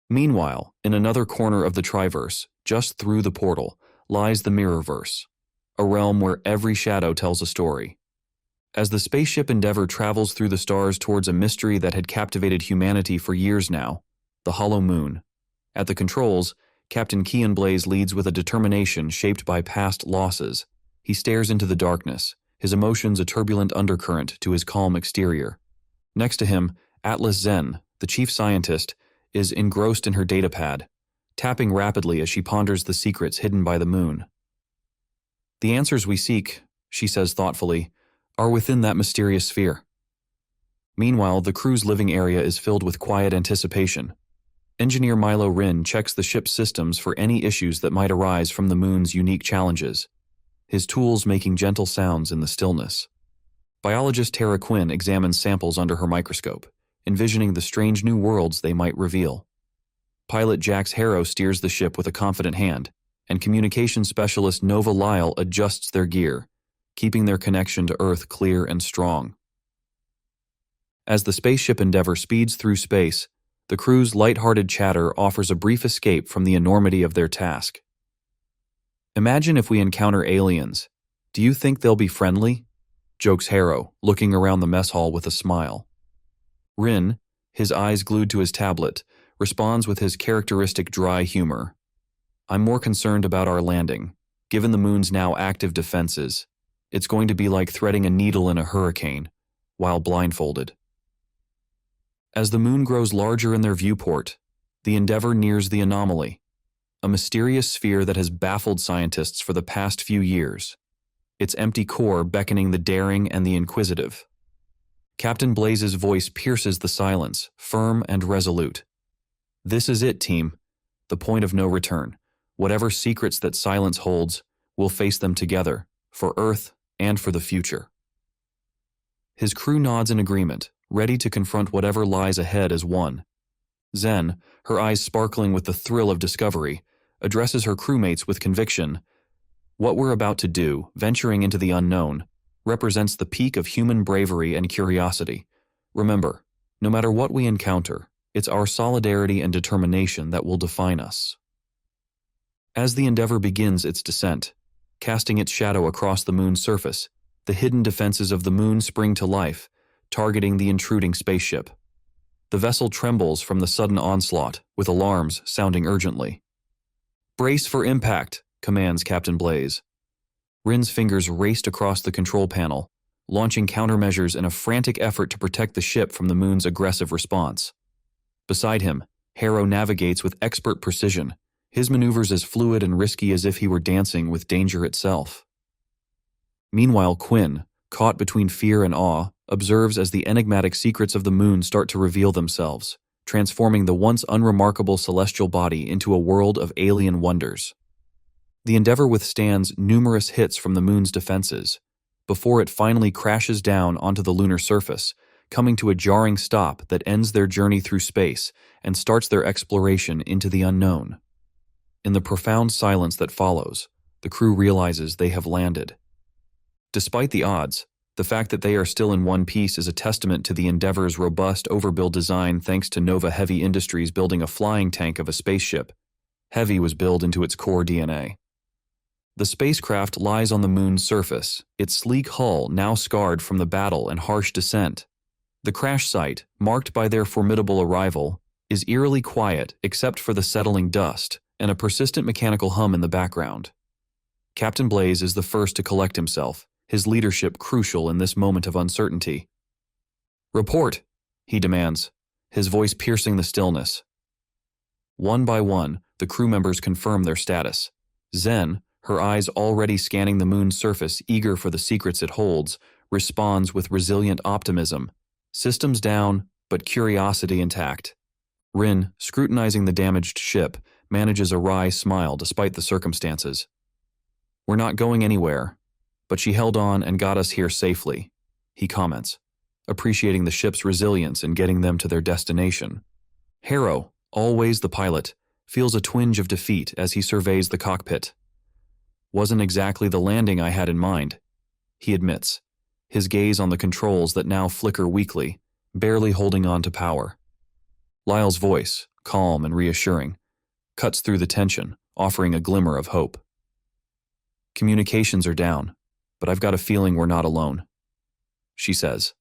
Meanwhile, in another corner of the Triverse, just through the portal, lies the Mirrorverse, a realm where every shadow tells a story. As the spaceship Endeavour travels through the stars towards a mystery that had captivated humanity for years now, the Hollow Moon. At the controls, Captain Kean Blaze leads with a determination shaped by past losses. He stares into the darkness, his emotions a turbulent undercurrent to his calm exterior. Next to him, Atlas Zen, the chief scientist, is engrossed in her datapad, tapping rapidly as she ponders the secrets hidden by the moon. The answers we seek, she says thoughtfully, are within that mysterious sphere. Meanwhile, the crew's living area is filled with quiet anticipation. Engineer Milo Rin checks the ship's systems for any issues that might arise from the moon's unique challenges, his tools making gentle sounds in the stillness. Biologist Tara Quinn examines samples under her microscope, envisioning the strange new worlds they might reveal. Pilot Jax Harrow steers the ship with a confident hand, and communications specialist Nova Lyle adjusts their gear, keeping their connection to Earth clear and strong. As the spaceship Endeavour speeds through space, the crew's light-hearted chatter offers a brief escape from the enormity of their task. Imagine if we encounter aliens. Do you think they'll be friendly? Jokes Harrow, looking around the mess hall with a smile. Rin, his eyes glued to his tablet, responds with his characteristic dry humor. I'm more concerned about our landing. Given the moon's now active defenses, it's going to be like threading a needle in a hurricane, while blindfolded. As the moon grows larger in their viewport, the Endeavour nears the anomaly, a mysterious sphere that has baffled scientists for the past few years, its empty core beckoning the daring and the inquisitive. Captain Blaze's voice pierces the silence, firm and resolute. This is it, team. The point of no return. Whatever secrets that silence holds, we'll face them together, for Earth and for the future. His crew nods in agreement, ready to confront whatever lies ahead as one. Zen, her eyes sparkling with the thrill of discovery, addresses her crewmates with conviction. What we're about to do, venturing into the unknown, represents the peak of human bravery and curiosity. Remember, no matter what we encounter, it's our solidarity and determination that will define us. As the Endeavour begins its descent, casting its shadow across the moon's surface, the hidden defenses of the moon spring to life, targeting the intruding spaceship. The vessel trembles from the sudden onslaught, with alarms sounding urgently. "Brace for impact," commands Captain Blaze. Rin's fingers raced across the control panel, launching countermeasures in a frantic effort to protect the ship from the moon's aggressive response. Beside him, Harrow navigates with expert precision, his maneuvers as fluid and risky as if he were dancing with danger itself. Meanwhile, Quinn, caught between fear and awe, observes as the enigmatic secrets of the moon start to reveal themselves, transforming the once unremarkable celestial body into a world of alien wonders. The Endeavour withstands numerous hits from the moon's defenses, before it finally crashes down onto the lunar surface, coming to a jarring stop that ends their journey through space and starts their exploration into the unknown. In the profound silence that follows, the crew realizes they have landed. Despite the odds, the fact that they are still in one piece is a testament to the Endeavour's robust overbuild design thanks to Nova Heavy Industries building a flying tank of a spaceship. Heavy was built into its core DNA. The spacecraft lies on the moon's surface, its sleek hull now scarred from the battle and harsh descent. The crash site, marked by their formidable arrival, is eerily quiet except for the settling dust and a persistent mechanical hum in the background. Captain Blaze is the first to collect himself, his leadership crucial in this moment of uncertainty. "Report," he demands, his voice piercing the stillness. One by one, the crew members confirm their status. Zen, her eyes already scanning the moon's surface, eager for the secrets it holds, responds with resilient optimism. Systems down, but curiosity intact. Rin, scrutinizing the damaged ship, manages a wry smile despite the circumstances. "We're not going anywhere, but she held on and got us here safely," he comments, appreciating the ship's resilience in getting them to their destination. Harrow, always the pilot, feels a twinge of defeat as he surveys the cockpit. "Wasn't exactly the landing I had in mind," he admits, his gaze on the controls that now flicker weakly, barely holding on to power. Lyle's voice, calm and reassuring, cuts through the tension, offering a glimmer of hope. "Communications are down, but I've got a feeling we're not alone," she says.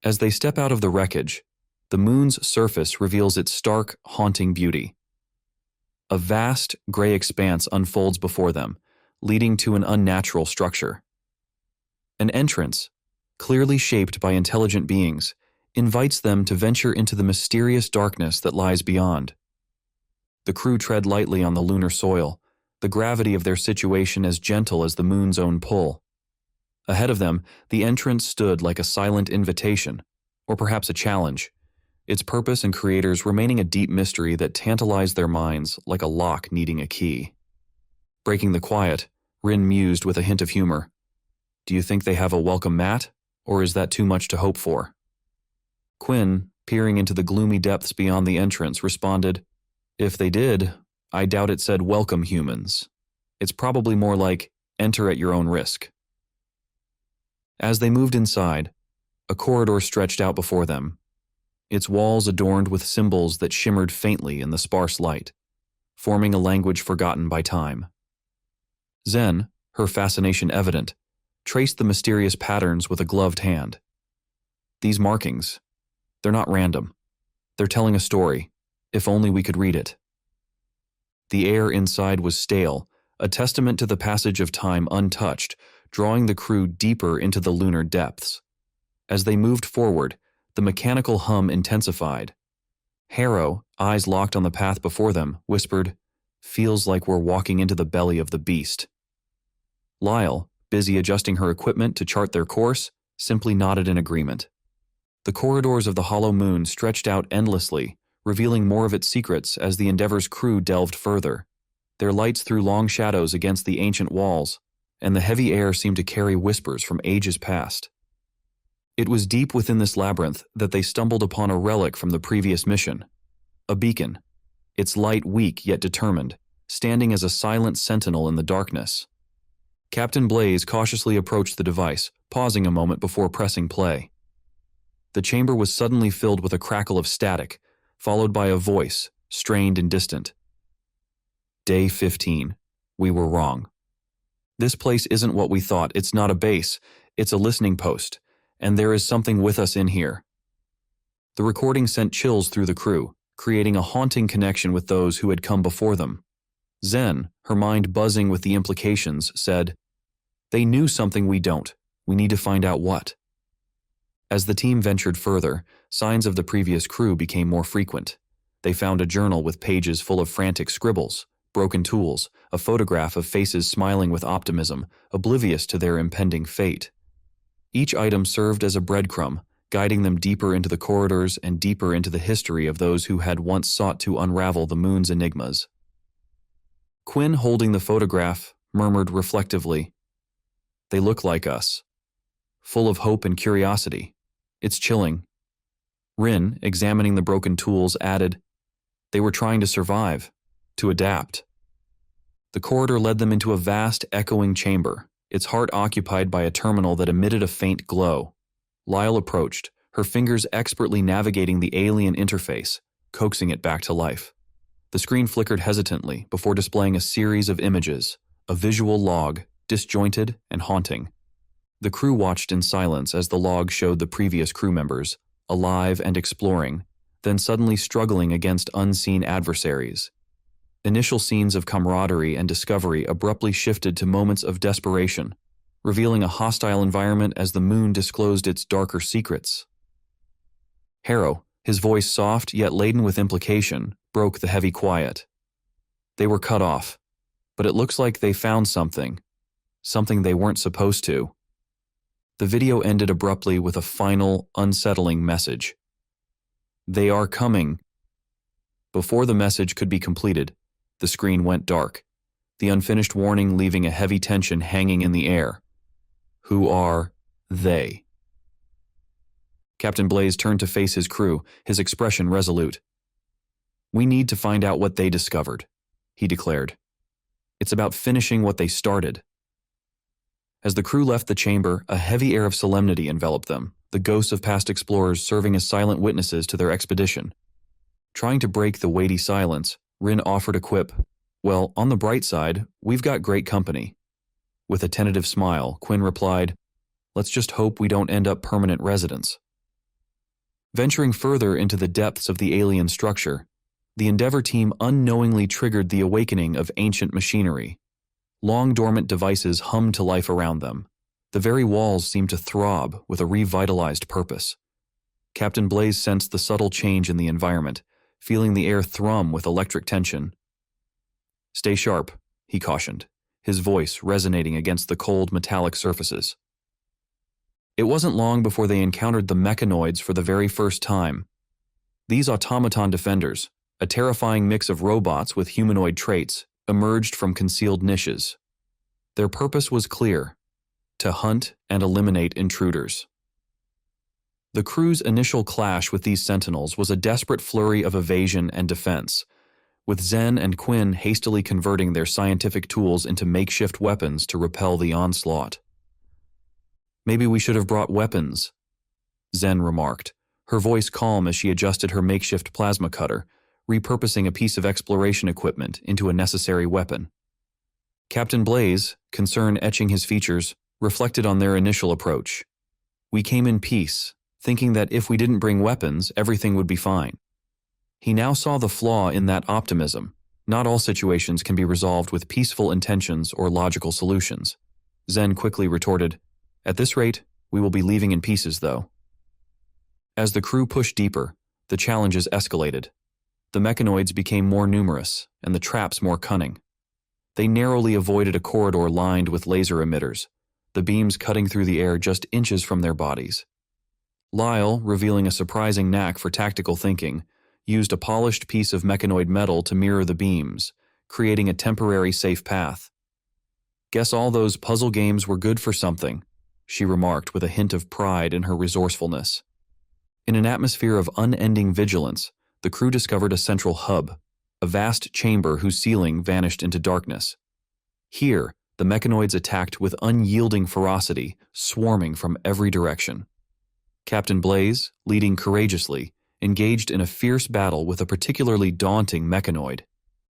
As they step out of the wreckage, the moon's surface reveals its stark, haunting beauty. A vast, gray expanse unfolds before them, leading to an unnatural structure. An entrance, clearly shaped by intelligent beings, invites them to venture into the mysterious darkness that lies beyond. The crew tread lightly on the lunar soil, the gravity of their situation as gentle as the moon's own pull. Ahead of them, the entrance stood like a silent invitation, or perhaps a challenge, its purpose and creators remaining a deep mystery that tantalized their minds like a lock needing a key. Breaking the quiet, Rin mused with a hint of humor. "Do you think they have a welcome mat, or is that too much to hope for?" Quinn, peering into the gloomy depths beyond the entrance, responded, "If they did, I doubt it said welcome humans. It's probably more like enter at your own risk." As they moved inside, a corridor stretched out before them, its walls adorned with symbols that shimmered faintly in the sparse light, forming a language forgotten by time. Zen, her fascination evident, traced the mysterious patterns with a gloved hand. These markings, they're not random. They're telling a story, if only we could read it. The air inside was stale, a testament to the passage of time untouched, drawing the crew deeper into the lunar depths. As they moved forward, the mechanical hum intensified. Harrow, eyes locked on the path before them, whispered, "Feels like we're walking into the belly of the beast." Lyle, busy adjusting her equipment to chart their course, simply nodded in agreement. The corridors of the hollow moon stretched out endlessly, revealing more of its secrets as the Endeavor's crew delved further. Their lights threw long shadows against the ancient walls, and the heavy air seemed to carry whispers from ages past. It was deep within this labyrinth that they stumbled upon a relic from the previous mission, a beacon, its light weak yet determined, standing as a silent sentinel in the darkness. Captain Blaze cautiously approached the device, pausing a moment before pressing play. The chamber was suddenly filled with a crackle of static, followed by a voice, strained and distant. "Day 15. We were wrong. This place isn't what we thought. It's not a base. It's a listening post. And there is something with us in here." The recording sent chills through the crew, creating a haunting connection with those who had come before them. Zen, her mind buzzing with the implications, said, "They knew something we don't. We need to find out what." As the team ventured further, signs of the previous crew became more frequent. They found a journal with pages full of frantic scribbles, broken tools, a photograph of faces smiling with optimism, oblivious to their impending fate. Each item served as a breadcrumb, guiding them deeper into the corridors and deeper into the history of those who had once sought to unravel the moon's enigmas. Quinn, holding the photograph, murmured reflectively, "They look like us, full of hope and curiosity. It's chilling." Rin, examining the broken tools, added, "They were trying to survive, to adapt." The corridor led them into a vast, echoing chamber, its heart occupied by a terminal that emitted a faint glow. Lyle approached, her fingers expertly navigating the alien interface, coaxing it back to life. The screen flickered hesitantly before displaying a series of images, a visual log, disjointed and haunting. The crew watched in silence as the log showed the previous crew members, alive and exploring, then suddenly struggling against unseen adversaries. Initial scenes of camaraderie and discovery abruptly shifted to moments of desperation, revealing a hostile environment as the moon disclosed its darker secrets. Harrow, his voice soft yet laden with implication, broke the heavy quiet. "They were cut off, but it looks like they found something they weren't supposed to." The video ended abruptly with a final, unsettling message. "They are coming." Before the message could be completed, the screen went dark, the unfinished warning leaving a heavy tension hanging in the air. Who are they? Captain Blaze turned to face his crew, his expression resolute. "We need to find out what they discovered," he declared. "It's about finishing what they started." As the crew left the chamber, a heavy air of solemnity enveloped them, the ghosts of past explorers serving as silent witnesses to their expedition. Trying to break the weighty silence, Rin offered a quip. Well, on the bright side, we've got great company. With a tentative smile, Quinn replied, let's just hope we don't end up permanent residents. Venturing further into the depths of the alien structure, the Endeavor team unknowingly triggered the awakening of ancient machinery. Long dormant devices hummed to life around them. The very walls seemed to throb with a revitalized purpose. Captain Blaze sensed the subtle change in the environment, feeling the air thrum with electric tension. Stay sharp, he cautioned, his voice resonating against the cold metallic surfaces. It wasn't long before they encountered the mechanoids for the very first time. These automaton defenders, a terrifying mix of robots with humanoid traits, emerged from concealed niches. Their purpose was clear: to hunt and eliminate intruders. The crew's initial clash with these sentinels was a desperate flurry of evasion and defense, with Zen and Quinn hastily converting their scientific tools into makeshift weapons to repel the onslaught. Maybe we should have brought weapons, Zen remarked, her voice calm as she adjusted her makeshift plasma cutter, repurposing a piece of exploration equipment into a necessary weapon. Captain Blaze, concern etching his features, reflected on their initial approach. We came in peace, thinking that if we didn't bring weapons, everything would be fine. He now saw the flaw in that optimism. Not all situations can be resolved with peaceful intentions or logical solutions. Zen quickly retorted, at this rate, we will be leaving in pieces, though. As the crew pushed deeper, the challenges escalated. The mechanoids became more numerous, and the traps more cunning. They narrowly avoided a corridor lined with laser emitters, the beams cutting through the air just inches from their bodies. Lyle, revealing a surprising knack for tactical thinking, used a polished piece of mechanoid metal to mirror the beams, creating a temporary safe path. Guess all those puzzle games were good for something, she remarked with a hint of pride in her resourcefulness. In an atmosphere of unending vigilance, the crew discovered a central hub, a vast chamber whose ceiling vanished into darkness. Here, the mechanoids attacked with unyielding ferocity, swarming from every direction. Captain Blaze, leading courageously, engaged in a fierce battle with a particularly daunting mechanoid.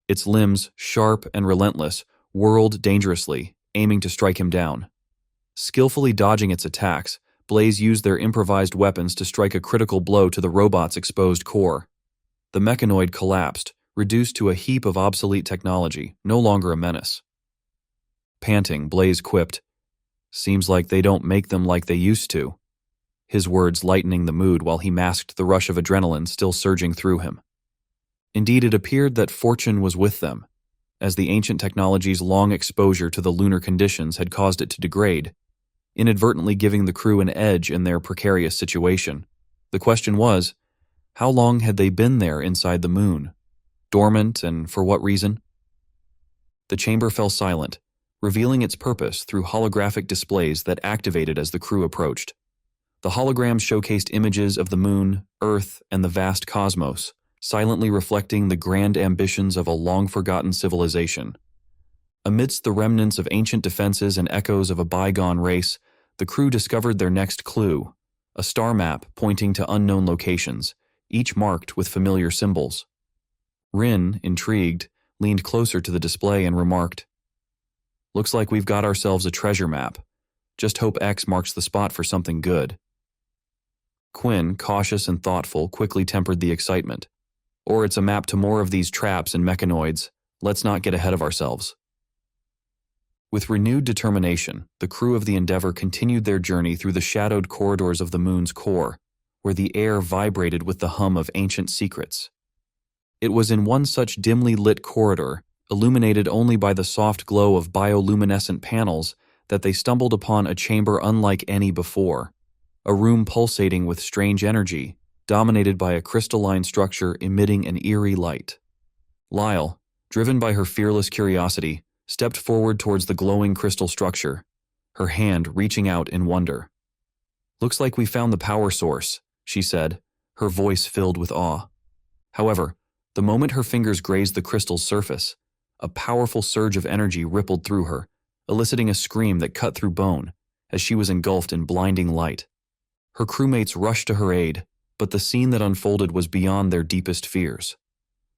Its limbs, sharp and relentless, whirled dangerously, aiming to strike him down. Skillfully dodging its attacks, Blaze used their improvised weapons to strike a critical blow to the robot's exposed core. The mechanoid collapsed, reduced to a heap of obsolete technology, no longer a menace. Panting, Blaze quipped, "Seems like they don't make them like they used to," his words lightening the mood while he masked the rush of adrenaline still surging through him. Indeed, it appeared that fortune was with them, as the ancient technology's long exposure to the lunar conditions had caused it to degrade, inadvertently giving the crew an edge in their precarious situation. The question was, how long had they been there inside the moon? Dormant, and for what reason? The chamber fell silent, revealing its purpose through holographic displays that activated as the crew approached. The holograms showcased images of the moon, Earth, and the vast cosmos, silently reflecting the grand ambitions of a long-forgotten civilization. Amidst the remnants of ancient defenses and echoes of a bygone race, the crew discovered their next clue, a star map pointing to unknown locations, each marked with familiar symbols. Rin, intrigued, leaned closer to the display and remarked, "Looks like we've got ourselves a treasure map. Just hope X marks the spot for something good." Quinn, cautious and thoughtful, quickly tempered the excitement. "Or it's a map to more of these traps and mechanoids. Let's not get ahead of ourselves." With renewed determination, the crew of the Endeavor continued their journey through the shadowed corridors of the moon's core, where the air vibrated with the hum of ancient secrets. It was in one such dimly lit corridor, illuminated only by the soft glow of bioluminescent panels, that they stumbled upon a chamber unlike any before, a room pulsating with strange energy, dominated by a crystalline structure emitting an eerie light. Lyle, driven by her fearless curiosity, stepped forward towards the glowing crystal structure, her hand reaching out in wonder. "Looks like we found the power source," she said, her voice filled with awe. However, the moment her fingers grazed the crystal's surface, a powerful surge of energy rippled through her, eliciting a scream that cut through bone as she was engulfed in blinding light. Her crewmates rushed to her aid, But the scene that unfolded was beyond their deepest fears.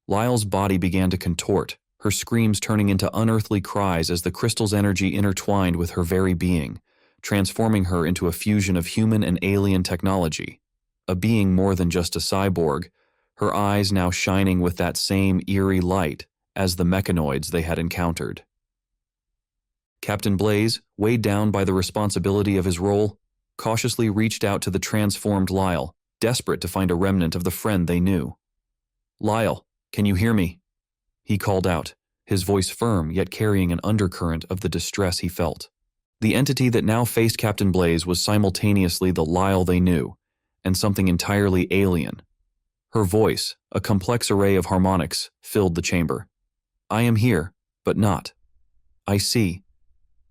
Lyle's body began to contort, her screams turning into unearthly cries as the crystal's energy intertwined with her very being, transforming her into a fusion of human and alien technology. A being more than just a cyborg, her eyes now shining with that same eerie light as the mechanoids they had encountered. Captain Blaze, weighed down by the responsibility of his role, cautiously reached out to the transformed Lyle, desperate to find a remnant of the friend they knew. "Lyle, can you hear me?" he called out, his voice firm yet carrying an undercurrent of the distress he felt. The entity that now faced Captain Blaze was simultaneously the Lyle they knew, and something entirely alien. Her voice, a complex array of harmonics, filled the chamber. "I am here, but not. I see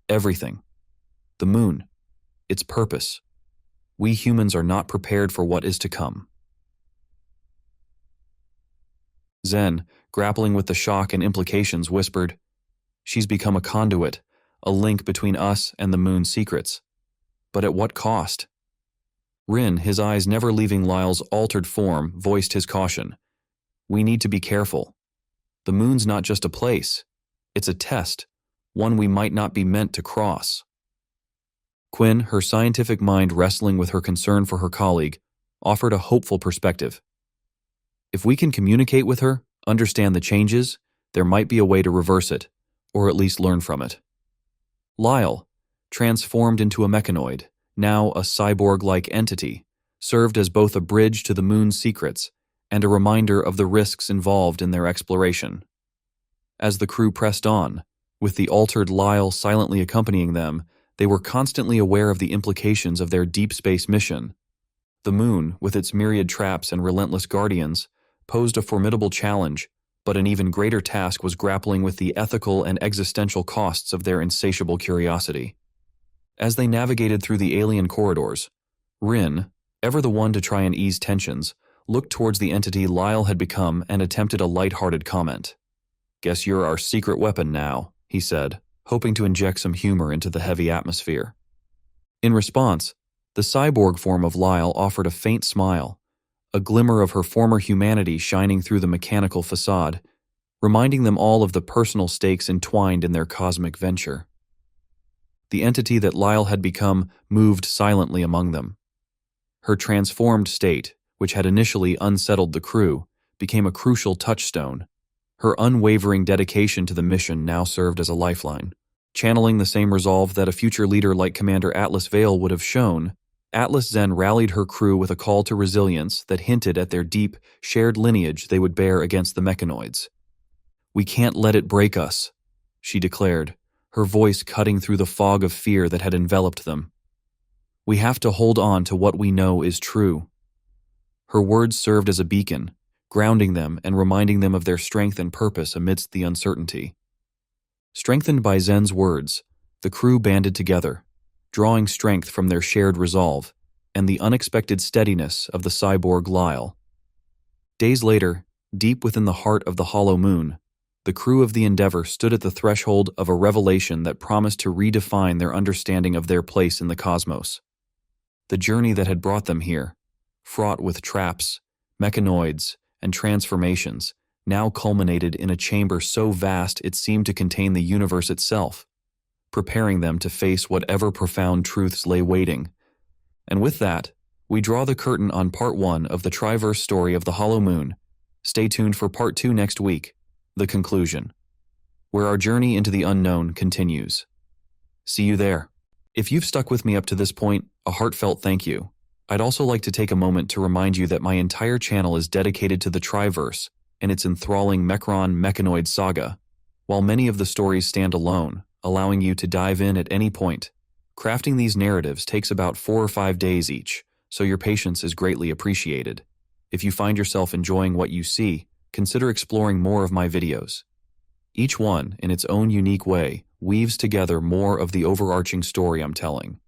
everything. The moon, its purpose. We humans are not prepared for what is to come." Zen, grappling with the shock and implications, whispered, "She's become a conduit, a link between us and the moon's secrets. But at what cost?" Rin, his eyes never leaving Lyle's altered form, voiced his caution. "We need to be careful. The moon's not just a place. It's a test, one we might not be meant to cross." Quinn, her scientific mind wrestling with her concern for her colleague, offered a hopeful perspective. "If we can communicate with her, understand the changes, there might be a way to reverse it, or at least learn from it." Lyle, transformed into a mechanoid, now a cyborg-like entity, served as both a bridge to the moon's secrets and a reminder of the risks involved in their exploration. As the crew pressed on, with the altered Lyle silently accompanying them, they were constantly aware of the implications of their deep space mission. The moon, with its myriad traps and relentless guardians, posed a formidable challenge, but an even greater task was grappling with the ethical and existential costs of their insatiable curiosity. As they navigated through the alien corridors, Rin, ever the one to try and ease tensions, looked towards the entity Lyle had become and attempted a light-hearted comment. "Guess you're our secret weapon now," he said, hoping to inject some humor into the heavy atmosphere. In response, the cyborg form of Lyle offered a faint smile, a glimmer of her former humanity shining through the mechanical facade, reminding them all of the personal stakes entwined in their cosmic venture. The entity that Lyle had become moved silently among them. Her transformed state, which had initially unsettled the crew, became a crucial touchstone. Her unwavering dedication to the mission now served as a lifeline. Channeling the same resolve that a future leader like Commander Atlas Vale would have shown, Atlas Zen rallied her crew with a call to resilience that hinted at their deep, shared lineage they would bear against the mechanoids. "We can't let it break us," she declared, her voice cutting through the fog of fear that had enveloped them. "We have to hold on to what we know is true." Her words served as a beacon, grounding them and reminding them of their strength and purpose amidst the uncertainty. Strengthened by Zen's words, the crew banded together, drawing strength from their shared resolve and the unexpected steadiness of the cyborg Lyle. Days later, deep within the heart of the hollow moon, the crew of the Endeavor stood at the threshold of a revelation that promised to redefine their understanding of their place in the cosmos. The journey that had brought them here, fraught with traps, mechanoids, and transformations, now culminated in a chamber so vast it seemed to contain the universe itself, preparing them to face whatever profound truths lay waiting. And with that, we draw the curtain on Part 1 of the Triverse story of the Hollow Moon. Stay tuned for Part 2 next week, the conclusion, where our journey into the unknown continues. See you there. If you've stuck with me up to this point, a heartfelt thank you. I'd also like to take a moment to remind you that my entire channel is dedicated to the Triverse and its enthralling mechanoid saga. While many of the stories stand alone, allowing you to dive in at any point, crafting these narratives takes about 4 or 5 days each, so your patience is greatly appreciated. If you find yourself enjoying what you see, consider exploring more of my videos. Each one, in its own unique way, weaves together more of the overarching story I'm telling.